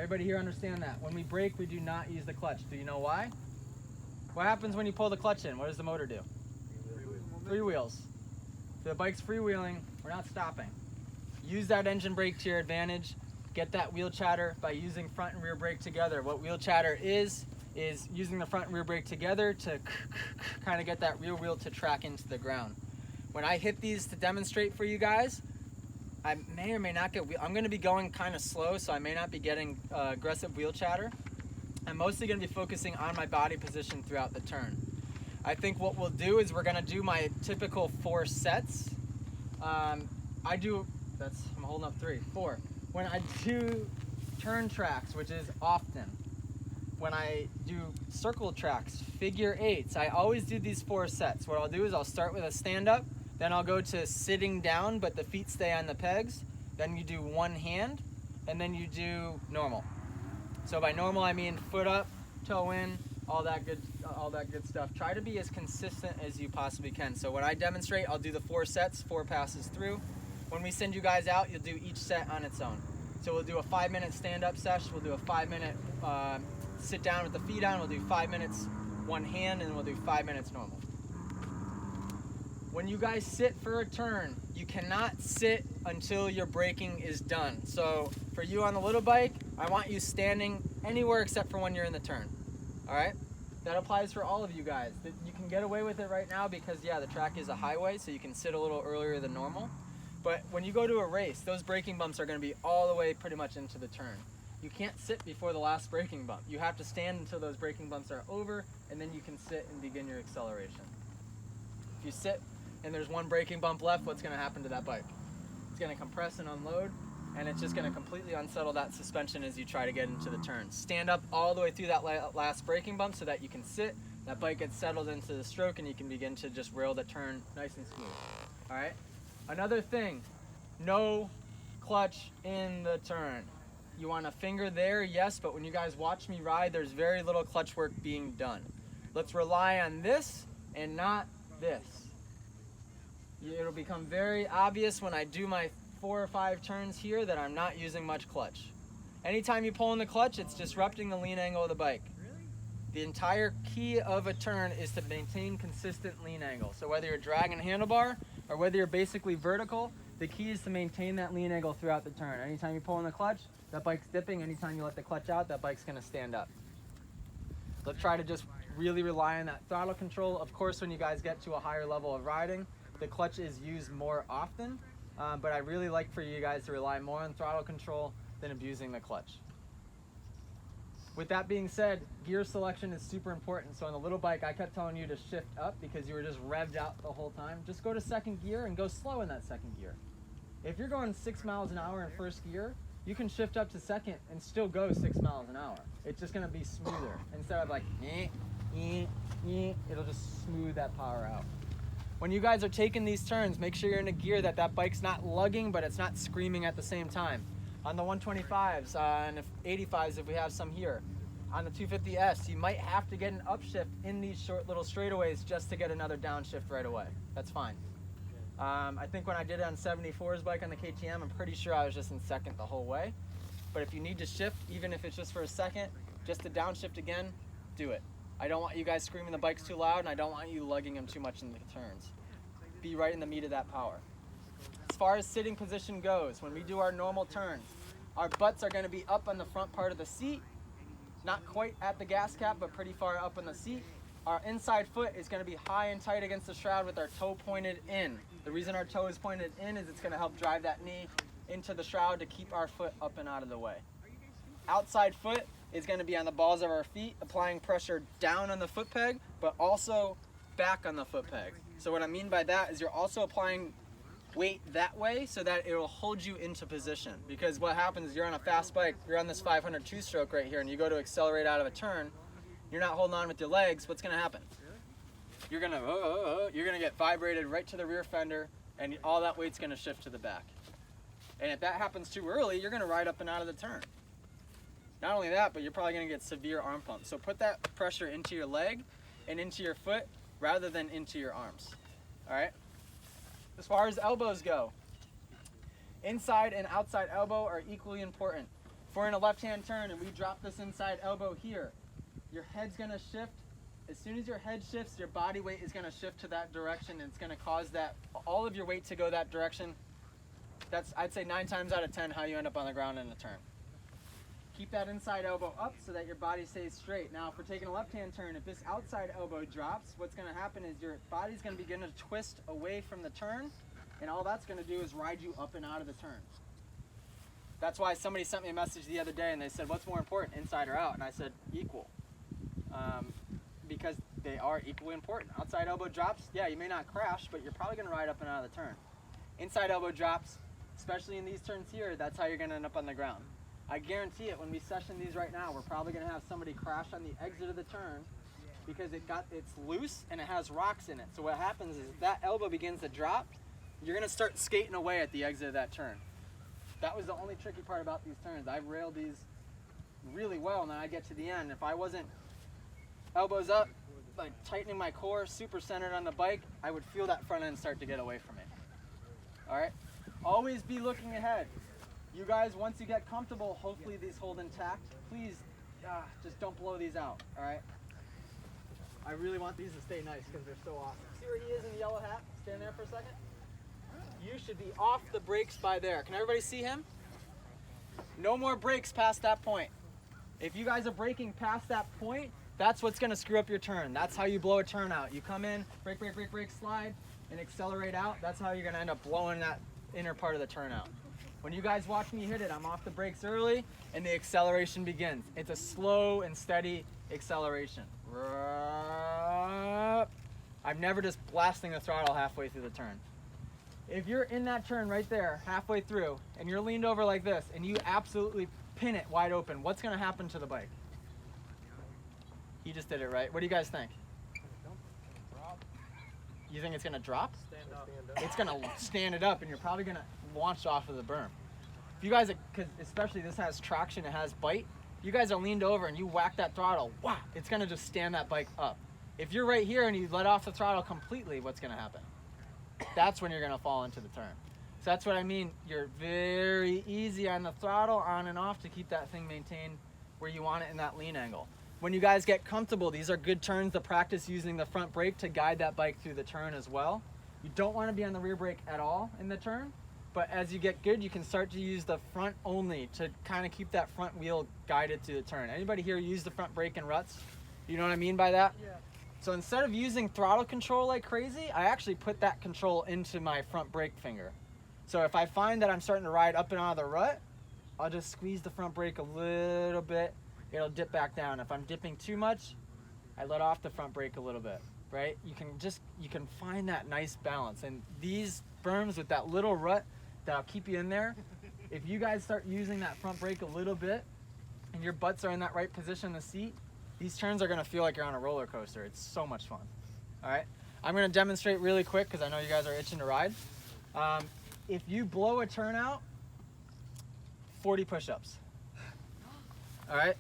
Everybody here understand that. When we brake, we do not use the clutch. Do you know why? What happens when you pull the clutch in? What does the motor do? Freewheels. If the bike's freewheeling, we're not stopping. Use that engine brake to your advantage. Get that wheel chatter by using front and rear brake together. What wheel chatter is using the front and rear brake together to kind of get that rear wheel to track into the ground. When I hit these to demonstrate for you guys, I may or may not get I'm going to be going kind of slow, so I may not be getting aggressive wheel chatter. I'm mostly going to be focusing on my body position throughout the turn. I think what we'll do is we're going to do my typical 4 sets. I'm holding up 3, 4. When I do turn tracks, which is often, when I do circle tracks, figure 8s, I always do these 4 sets. What I'll do is I'll start with a stand-up, then I'll go to sitting down, but the feet stay on the pegs. Then you do one hand, and then you do normal. So by normal, I mean foot up, toe in, all that good stuff. Try to be as consistent as you possibly can. So when I demonstrate, I'll do the 4 sets, 4 passes through. When we send you guys out, you'll do each set on its own. So we'll do a 5-minute stand-up session. We'll do a 5-minute sit down with the feet on. We'll do 5 minutes one hand, and we'll do 5 minutes normal. When you guys sit for a turn, you cannot sit until your braking is done. So for you on the little bike, I want you standing anywhere except for when you're in the turn. All right? That applies for all of you guys. You can get away with it right now because, yeah, the track is a highway, so you can sit a little earlier than normal. But when you go to a race, those braking bumps are going to be all the way pretty much into the turn. You can't sit before the last braking bump. You have to stand until those braking bumps are over, and then you can sit and begin your acceleration. If you sit and there's one braking bump left, what's going to happen to that bike? It's going to compress and unload, and it's just going to completely unsettle that suspension as you try to get into the turn. Stand up all the way through that last braking bump so that you can sit, that bike gets settled into the stroke, and you can begin to just rail the turn nice and smooth. All right? Another thing, no clutch in the turn. You want a finger there, yes, but when you guys watch me ride, there's very little clutch work being done. Let's rely on this and not this. It'll become very obvious when I do my 4 or 5 turns here that I'm not using much clutch. Anytime you pull in the clutch, it's disrupting the lean angle of the bike. The entire key of a turn is to maintain consistent lean angle. So whether you're dragging a handlebar or whether you're basically vertical, the key is to maintain that lean angle throughout the turn. Anytime you pull in the clutch, that bike's dipping. Anytime you let the clutch out, that bike's going to stand up. Let's try to just really rely on that throttle control. Of course, when you guys get to a higher level of riding, the clutch is used more often, but I really like for you guys to rely more on throttle control than abusing the clutch. With that being said, gear selection is super important. So on the little bike, I kept telling you to shift up because you were just revved out the whole time. Just go to second gear and go slow in that second gear. If you're going 6 miles an hour in first gear, you can shift up to second and still go 6 miles an hour. It's just gonna be smoother. Instead of like, it'll just smooth that power out. When you guys are taking these turns, make sure you're in a gear that bike's not lugging, but it's not screaming at the same time. On the 125s, and 85s if we have some here. On the 250S, you might have to get an upshift in these short little straightaways just to get another downshift right away. That's fine. I think when I did it on 74's bike on the KTM, I'm pretty sure I was just in second the whole way. But if you need to shift, even if it's just for a second, just to downshift again, do it. I don't want you guys screaming the bike's too loud, and I don't want you lugging them too much in the turns. Be right in the meat of that power. As far as sitting position goes, when we do our normal turns, our butts are going to be up on the front part of the seat, not quite at the gas cap, but pretty far up on the seat. Our inside foot is going to be high and tight against the shroud with our toe pointed in. The reason our toe is pointed in is it's going to help drive that knee into the shroud to keep our foot up and out of the way. Outside foot is going to be on the balls of our feet, applying pressure down on the foot peg, but also back on the foot peg. So what I mean by that is you're also applying weight that way so that it will hold you into position. Because what happens is you're on a fast bike, you're on this 500 two-stroke right here, and you go to accelerate out of a turn, you're not holding on with your legs, what's going to happen? You're going to get vibrated right to the rear fender, and all that weight's going to shift to the back. And if that happens too early, you're going to ride up and out of the turn. Not only that, but you're probably going to get severe arm pump. So put that pressure into your leg and into your foot rather than into your arms. All right? As far as elbows go, inside and outside elbow are equally important. if we're in a left-hand turn and we drop this inside elbow here, your head's gonna shift. As soon as your head shifts, your body weight is gonna shift to that direction, and it's gonna cause that, all of your weight to go that direction. That's, I'd say 9 times out of 10 how you end up on the ground in a turn. Keep that inside elbow up so that your body stays straight. Now, if we're taking a left-hand turn, if this outside elbow drops, what's gonna happen is your body's gonna begin to twist away from the turn, and all that's gonna do is ride you up and out of the turn. That's why somebody sent me a message the other day and they said, what's more important, inside or out? And I said, equal. Because they are equally important. Outside elbow drops, yeah, you may not crash, but you're probably gonna ride up and out of the turn. Inside elbow drops, especially in these turns here, that's how you're gonna end up on the ground. I guarantee it, when we session these right now, we're probably gonna have somebody crash on the exit of the turn because it's loose and it has rocks in it. So what happens is that elbow begins to drop, you're gonna start skating away at the exit of that turn. That was the only tricky part about these turns. I railed these really well, and then I get to the end. If I wasn't elbows up, like tightening my core, super centered on the bike, I would feel that front end start to get away from me. All right? Always be looking ahead. You guys, once you get comfortable, hopefully these hold intact. Please, just don't blow these out, all right? I really want these to stay nice because they're so awesome. See where he is in the yellow hat? Stand there for a second. You should be off the brakes by there. Can everybody see him? No more brakes past that point. If you guys are braking past that point, that's what's gonna screw up your turn. That's how you blow a turn out. You come in, brake, brake, brake, brake, slide, and accelerate out. That's how you're gonna end up blowing that inner part of the turn out. When you guys watch me hit it, I'm off the brakes early and the acceleration begins. It's a slow and steady acceleration. I'm never just blasting the throttle halfway through the turn. If you're in that turn right there, halfway through, and you're leaned over like this, and you absolutely pin it wide open, what's gonna happen to the bike? You just did it right. What do you guys think? You think it's gonna drop? Stand up. It's gonna stand it up, and you're probably gonna launch off of the berm. If you guys, because especially this has traction, it has bite, you guys are leaned over and you whack that throttle, wow, it's gonna just stand that bike up. If you're right here and you let off the throttle completely, what's gonna happen? That's when you're gonna fall into the turn. So that's what I mean. You're very easy on the throttle, on and off, to keep that thing maintained where you want it in that lean angle. When you guys get comfortable, these are good turns to practice using the front brake to guide that bike through the turn as well. You don't want to be on the rear brake at all in the turn, but as you get good, you can start to use the front only to kind of keep that front wheel guided through the turn. Anybody here use the front brake in ruts? You know what I mean by that? Yeah. So instead of using throttle control like crazy, I actually put that control into my front brake finger. So if I find that I'm starting to ride up and out of the rut, I'll just squeeze the front brake a little bit. It'll dip back down. If I'm dipping too much, I let off the front brake a little bit, right? You can find that nice balance. And these berms with that little rut that'll keep you in there, if you guys start using that front brake a little bit and your butts are in that right position in the seat, these turns are gonna feel like you're on a roller coaster. It's so much fun. All right, I'm gonna demonstrate really quick because I know you guys are itching to ride. If you blow a turn out, 40 push-ups. All right.